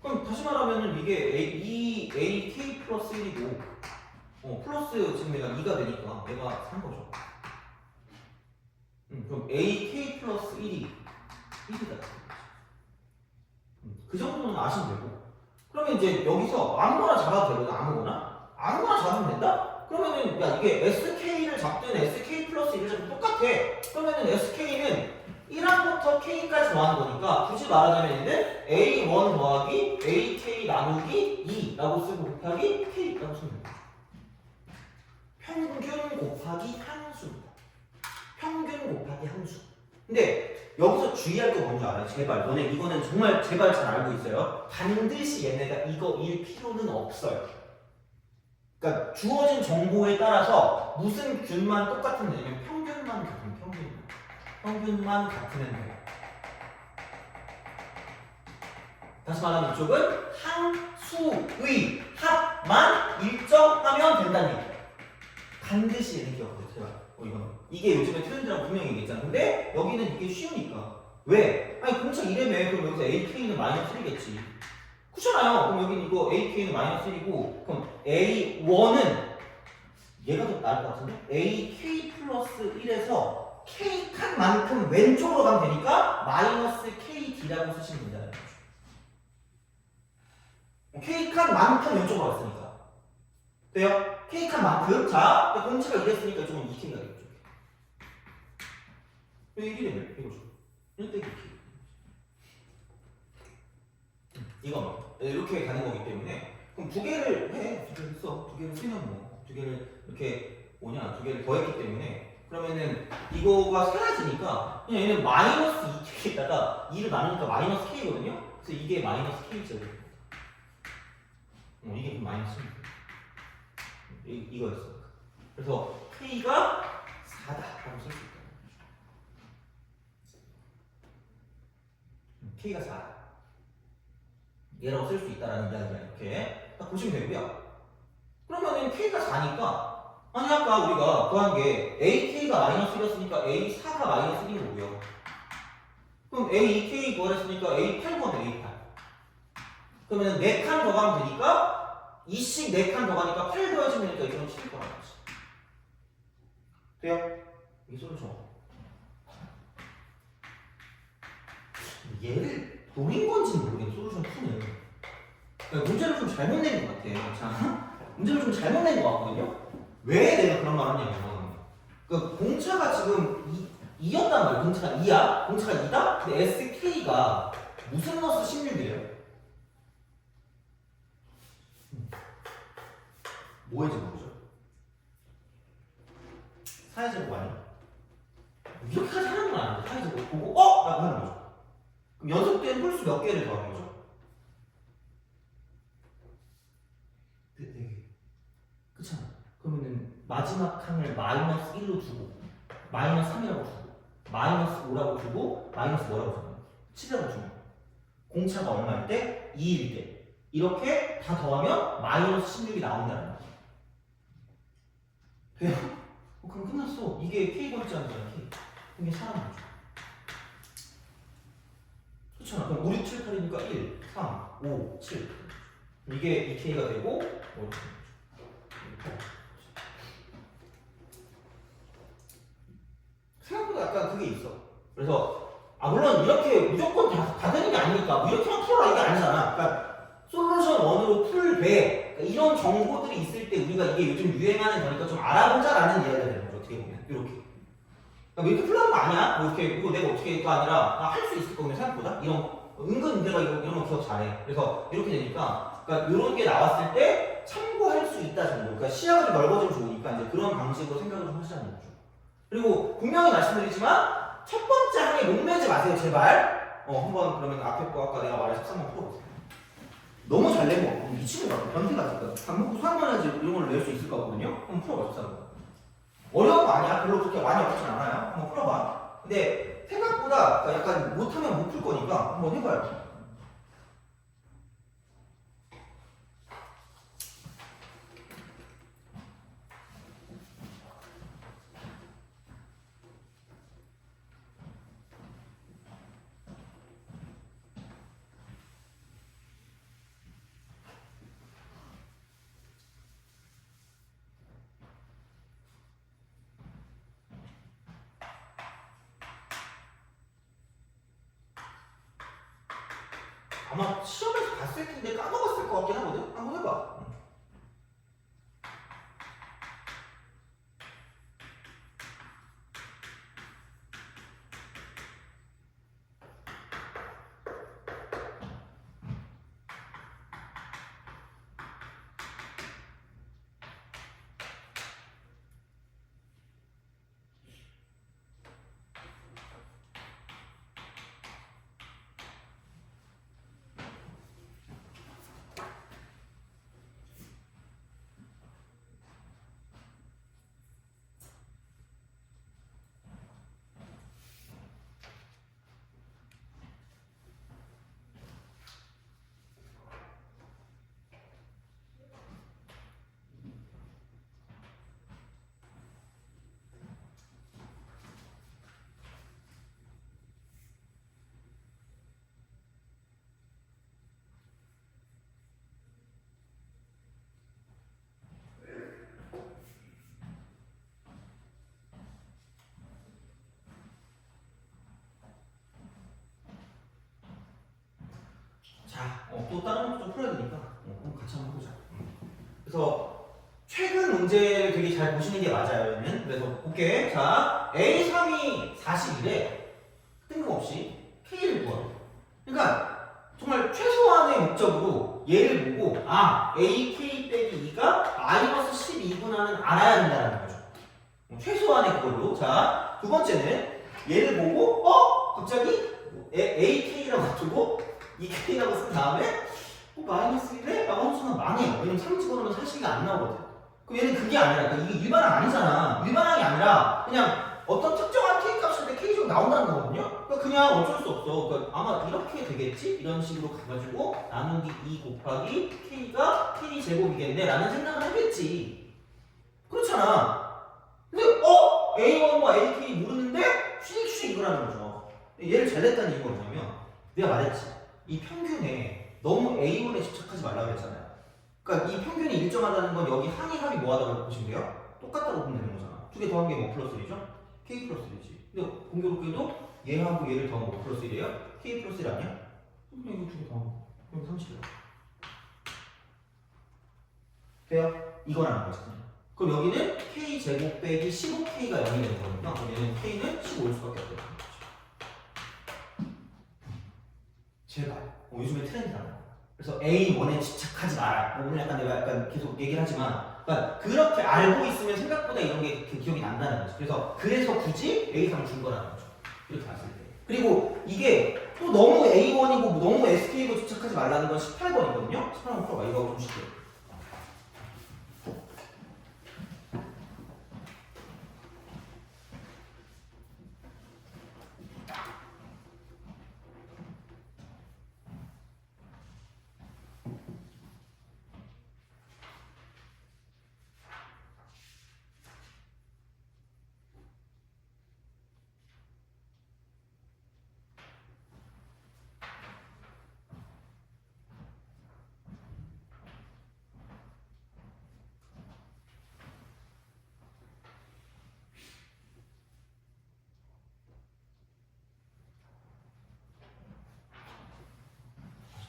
그럼 다시 말하면 이게 A K 플러스 1이고 플러스 지금 얘가 2가 되니까 얘가 3 거죠. 그럼 A K 플러스 1이 1이다. 그 정도는 아시면 되고. 그러면 이제 여기서 아무거나 잡아도 되거든. 아무거나 잡으면 된다? 그러면은 야 이게 SK를 잡든 SK 플러스 1을 잡든 똑같아. 그러면은 SK는 1항부터 K까지 더하는 거니까 굳이 말하자면 얘는 A1 더하기 AK 나누기 2라고 쓰고 곱하기 K라고 쓰면 됩니다. 평균 곱하기 항수입니다. 평균 곱하기 항수. 근데 여기서 주의할 게 뭔지 알아요? 제발 너네 이거는 정말 제발 잘 알고 있어요. 반드시 얘네가 이거일 필요는 없어요. 그러니까 주어진 정보에 따라서 무슨 균만 똑같은 애냐면 평균만 같으면 평균만 같으면 돼요. 다시 말하면 이쪽은 항수의 합만 일정하면 된다는 얘기예요. 반드시 얘는 기억하세요. 제발. 이거는 이게 요즘에 트렌드라고 분명히 얘기했잖아. 근데 여기는 이게 쉬우니까. 왜? 아니 공차 1이면 그럼 여기서 AK는 마이너스 1이겠지. 그렇잖아요. 그럼 여기 이거 AK는 마이너스 1이고 그럼 A1은 얘가 더 나을 것 같은데? AK 플러스 1에서 K 칸만큼 왼쪽으로 가면 되니까 마이너스 KD라고 쓰시면 된다는 거죠. K 칸만큼 왼쪽으로 갔으니까. 돼요? K 칸만큼. 자, 공차가 이랬으니까 좀 2K가 되겠죠. 1이면 이거죠. 1 빼기 2K. 이거 이렇게 가는 거기 때문에 그럼 두 개를 해. 두 개를 써. 두 개를 쓰면 뭐. 두 개를 이렇게 두 개를 더했기 때문에 그러면은 이거가 사라지니까 그냥 얘는 마이너스 2K에다가 2를 나누니까 마이너스 K거든요. 그래서 이게 마이너스 K제곱. 이게 마이너스입니다. 이거였어. 그래서 K가 4다라고 쓸 수 있다. K가 4다. 얘라고 쓸 수 있다라는 이야기가 이렇게 딱 보시면 되고요. 그러면은 K가 4니까 아니 아까 우리가 구한 게 AK가 마이너스 1이었으니까 A4가 마이너스 1인 거고요. 그럼 A2K 구하랬으니까 A8 구하면 돼. A8. 그러면 4칸 더 가면 되니까 2씩 4칸 더 가니까 8 더해지면 되니까 이거는 7일 거란 거지. 돼요? 이게 솔루션. 얘를 노린 건지는 모르겠네. 솔루션 2는. 그러니까 문제를 좀 잘못 낸 것 같아요. 자, 문제를 좀 잘못 낸 것 같거든요. 왜 내가 그런 말 하냐면 그 공차가 지금 2였단 말이야. 공차가 2야. 공차가 2다? 근데 SK가 무슨 러스 16이에요? 뭐의 제곱이죠? 4의 제곱 아니야? 이렇게까지 하는 건 아닌데 4의 제곱 보고 라고 하는 거죠. 그럼 연속된 홀수 몇 개를 더하는 거죠? 4개. 그렇잖아. 그러면은 마지막 칸을 마이너스 1로 두고 마이너스 3이라고 두고 마이너스 5라고 두고 마이너스 뭐라고 주면 7이라고 주면 공차가 얼마일 때? 2일 때 이렇게 다 더하면 마이너스 16이 나온다는 거지. 돼요? 그럼 끝났어. 이게 K번째잖아. K. 이게 사라는 거죠. 그렇잖아. 그럼 5, 6, 7, 8이니까 1, 3, 5, 7 이게 2K가 되고 생각보다 약간 그게 있어. 그래서 물론 이렇게 무조건 다 되는 게 아니니까 뭐 이렇게만 풀어라 이게 아니잖아. 그러니까 솔루션 1으로 풀되 그러니까 이런 정보들이 있을 때 우리가 이게 요즘 유행하는 거니까 좀 알아보자라는 이야기가 되는 거죠. 어떻게 보면 이렇게. 그러니까 이렇게 풀라는 거 아니야? 뭐 이렇게 이거 내가 어떻게가 아니라 할 수 있을 거면 생각보다 이런 은근 내가 이런 거 기억 잘해. 그래서 이렇게 되니까 그러니까 이런 게 나왔을 때 참고할 수 있다 정도. 그러니까 시야가 좀 넓어지면 좋으니까 이제 그런 방식으로 생각을 좀 하시자는 거죠. 그리고 분명히 말씀드리지만 첫 번째 항에 목매지 마세요 제발. 한번 그러면 앞에 거 아까 내가 말한 13번 풀어보세요. 너무 잘 내면 미치는 것 같아. 변태 같을까? 반복구 수학만 하지 이런 걸 낼 수 있을 것 같거든요? 한번 풀어봐, 13번. 어려운 거 아니야? 별로 그렇게 많이 어렵진 않아요. 한번 풀어봐. 근데 생각보다 약간 못하면 못 풀 거니까 한번 해봐요. 아마 시험에서 봤을 텐데 까먹었을 것 같긴 하거든? 한번 해봐. 자, 또 다른 것도 좀 풀어야 되니까 한번 같이 한번 해보자. 그래서 최근 문제를 되게 잘 보시는 게 맞아요, 얘는. 그래서 볼게. 자, A3이 41에 뜬금없이 K를 구하래. 그러니까 정말 최소한의 목적으로 얘를 보고 AK 빼기 2가 마이너스 12구나는 알아야 된다는 거죠. 최소한의 그걸로. 자, 두 번째는 얘를 보고 갑자기 AK라고 두고 2K라고 쓴 다음에 마이너스 1에? 라고 하는 순간 망해요. 왜냐면 3 집어넣으면 사실이 안 나오거든. 그럼 얘는 그게 아니라, 그러니까 이게 일반항 아니잖아. 일반항이 아니라 그냥 어떤 특정한 K 값일 때 K제곱 나온다는 거거든요. 그러니까 그냥 어쩔 수 없어. 그러니까 아마 이렇게 되겠지? 이런 식으로 가가지고 나누기 2 곱하기 K가 K 제곱이겠네 라는 생각을 하겠지. 그렇잖아. 근데 A1과 AK 모르는데 쉬쉬 이거라는 거죠. 얘를 잘 냈다는 이유가 뭐냐면 내가 말했지. 이 평균에 너무 A1에 집착하지 말라고 했잖아요. 그러니까 이 평균이 일정하다는 건 여기 항이 합이 뭐하다고 보시면 돼요? 똑같다고 보면 되는 거잖아. 두 개 더한 게 뭐 플러스 1이죠? K 플러스 1이지. 근데 공교롭게도 얘하고 얘를 더하면 뭐 플러스 1이에요? K 플러스 1 아니야? 그럼 이거 두 개 더하면 그럼 30이야. 돼요? 이거라는 거지. 그럼 여기는 K 제곱 빼기 15K가 0이 되는 거니까 그럼 얘는 K는 15일 수밖에 없다는 거죠. 제발. 요즘에 트렌드라는 거야. 그래서 A1에 집착하지 마라. 오늘 약간 내가 약간 계속 얘기를 하지만, 그러니까 그렇게 알고 있으면 생각보다 이런 게 기억이 난다는 거죠. 그래서 굳이 A3을 준 거라는 거죠. 이렇게 봤을 때. 그리고 이게 또 너무 A1이고 너무 SK고 집착하지 말라는 건 18번이거든요. 18번 풀어봐. 이거 좀 쉽게.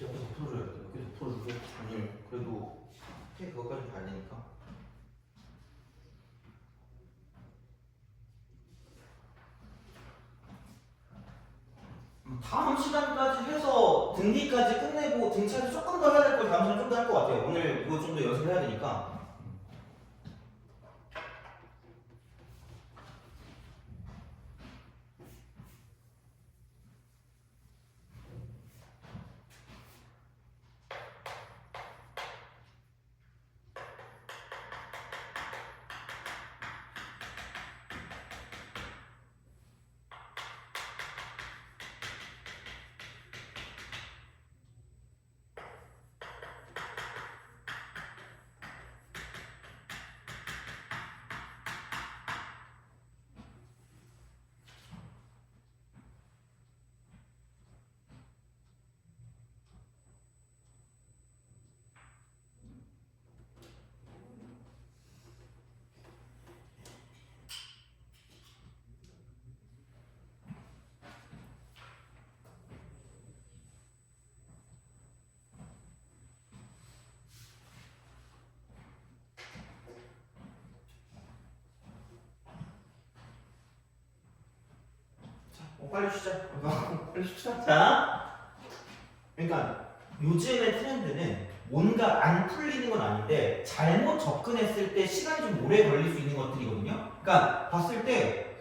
옆에서 풀어줘야 돼. 옆에서 풀어주고 오늘 그래도 그거까지 봐야 되니까. 다음 시간까지 해서 등기까지 끝내고 등차를 조금 더 해야 될 걸 다음 시간 좀 더 할 것 같아요. 오늘 이거 좀 더 연습을 해야 되니까. 빨리 쉬자. 빨리 쉬자. 자, 그러니까 요즘의 트렌드는 뭔가 안 풀리는 건 아닌데 잘못 접근했을 때 시간이 좀 오래 걸릴 수 있는 것들이거든요. 그러니까 봤을 때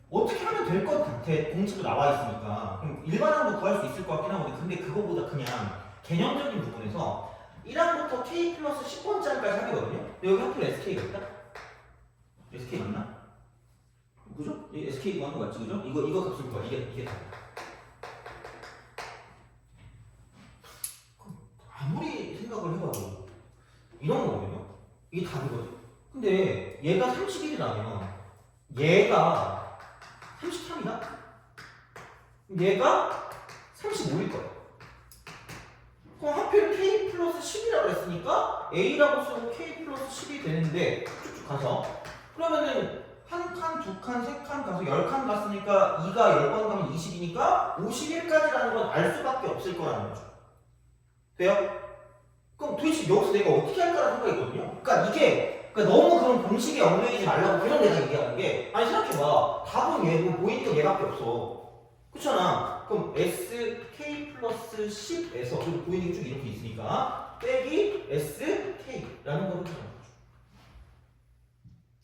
어떻게 하면 될 것 같아. 공식도 나와 있으니까. 그럼 일반항도 구할 수 있을 것 같긴 하거든. 근데 그거보다 그냥 개념적인 부분에서 1항부터 K 플러스 10번째까지 하거든요. 근데 여기 하필 SK가 있다? SK 맞나? 그죠? 이 SK 구하는 거 맞지? 그죠? 이거 값을 구하. 이게 답이야. 아무리 생각을 해봐도 이런 거거든요. 이게 답이거든. 근데 얘가 31이라면 얘가 33이다? 얘가 35일 거야. 그럼 하필 K 플러스 10이라고 했으니까 A라고 쓰고 K 플러스 10이 되는데 쭉쭉 가서 그러면은 한 칸, 두 칸, 세 칸 가서 10칸 갔으니까 2가 10번 가면 20이니까 51까지라는 건 알 수밖에 없을 거라는 거죠. 돼요? 그럼 도대체 여기서 내가 어떻게 할까라는 생각이 있거든요. 그러니까 너무 그런 공식에 얽매이지 말라고 그런 내가 얘기하는 게 아니 생각해봐. 답은 얘고 보이는 게 얘밖에 없어. 그렇잖아. 그럼 S, K 플러스 10에서 그리고 보이는 게 쭉 이렇게 있으니까 빼기 S, K라는 거를 하잖아.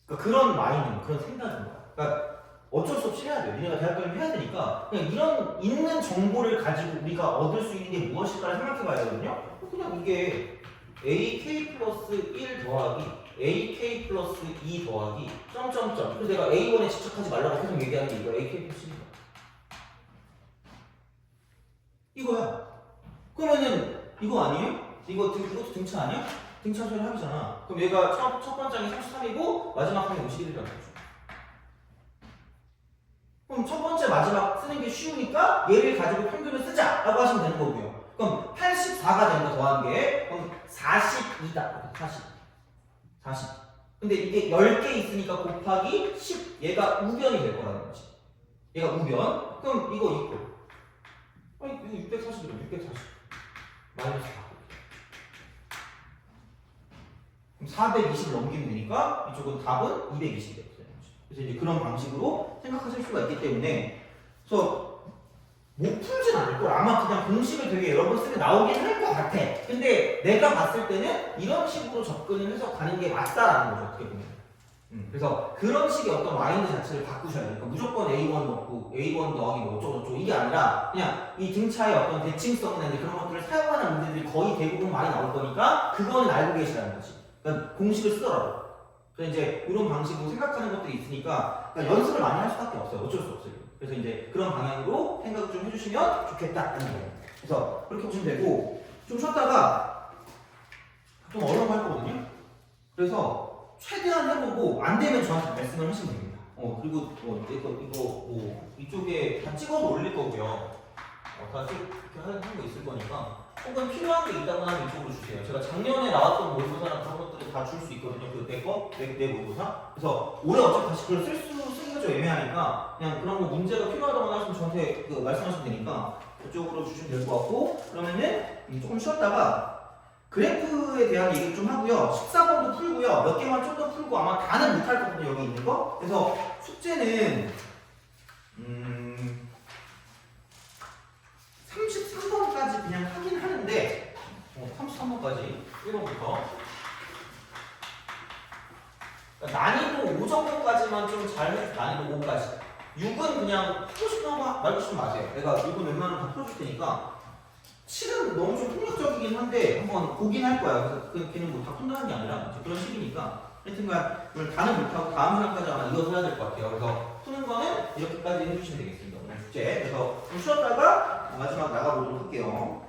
그러니까 그런 마인드, 그런 생각인 거야. 그러니까 어쩔 수 없이 해야 돼요. 니네가 대학 가면 해야 되니까 그냥 이런 있는 정보를 가지고 우리가 얻을 수 있는 게 무엇일까를 생각해 봐야 되거든요. 그냥 이게 AK 플러스 1 더하기 AK 플러스 2 더하기 점점점. 그래서 내가 A1에 집착하지 말라고 계속 얘기하는 게 이거 AK 플러스 1이야. 이거야. 그러면은 이거 아니에요? 이것도 등차 아니야? 등차 소리 합이잖아. 그럼 얘가 첫 번째 항이 33이고 마지막 항이 51이라는 거죠. 그럼 첫 번째 마지막 쓰는 게 쉬우니까 얘를 가지고 평균을 쓰자라고 하시면 되는 거고요. 그럼 84가 되는 거 더한 게 그럼 42다. 40. 근데 이게 10개 있으니까 곱하기 10 얘가 우변이 될 거라는 거지. 얘가 우변. 그럼 이거 있고 아니 이거 640이래. 640 마이너스 4. 그럼 420을 넘기면 되니까 이쪽은 답은 220이 되는 거지. 그래서 이제 그런 방식으로 생각하실 수가 있기 때문에 그래서 못 풀진 않을 걸. 아마 그냥 공식을 되게 여러 번 쓰면 나오긴 할 것 같아. 근데 내가 봤을 때는 이런 식으로 접근을 해서 가는 게 맞다라는 거죠. 어떻게 보면. 그래서 그런 식의 어떤 마인드 자체를 바꾸셔야 돼요. 그러니까 무조건 A1 넣고 A1 더하기 뭐 어쩌고저쩌고 이게 아니라 그냥 이 등차의 어떤 대칭성이나 그런 것들을 사용하는 문제들이 거의 대부분 많이 나올 거니까 그거는 알고 계시라는 거지. 그러니까 공식을 쓰더라도. 그래서 이제 이런 방식으로 생각하는 것들이 있으니까 그러니까 연습을 많이 할 수밖에 없어요. 어쩔 수 없어요. 그래서 이제 그런 방향으로 생각을 좀 해주시면 좋겠다는 거예요. 그래서 그렇게 보시면 되고 좀 쉬었다가 좀 어려운 거 할 거거든요. 그래서 최대한 해보고 안 되면 저한테 말씀을 하시면 됩니다. 그리고 이거 뭐 이쪽에 다 찍어서 올릴 거고요. 다 이렇게 하는 거 있을 거니까 혹은 필요한 게 있다면 하면 이쪽으로 주세요. 제가 작년에 나왔던 모의고사나 그런 것들을 다 줄 수 있거든요. 내 모의고사. 그래서 올해 어차피 다시 그걸 쓰기가 좀 애매하니까 그냥 그런 거 문제가 필요하다고 하시면 저한테 말씀하시면 되니까 그쪽으로 주시면 될 것 같고 그러면은 조금 쉬었다가 그래프에 대한 얘기를 좀 하고요. 14번도 풀고요. 몇 개만 좀 더 풀고 아마 다는 못할 거거든요. 여기 있는 거. 그래서 숙제는 33번까지 그냥 하긴 하는데 33번까지 1번부터 그러니까 난이도 5 정도까지만 좀 잘해서 난이도 5까지 6은 그냥 하고 싶은 거 말고 싶으면 마세요. 내가 6은 웬만하면 다 풀어줄 테니까 7은 너무 좀 폭력적이긴 한데 한번 보긴 할 거야. 그래서 걔는 뭐 다 푼다는 게 아니라 그런 식이니까 하여튼간 오늘 다는 못하고 다음 시간까지 아마 이어서 해야 될 것 같아요. 그래서 푸는 거는 이렇게까지 해주시면 되겠습니다. 오늘 숙제. 그래서 좀 쉬었다가 마지막 나가보도록 할게요.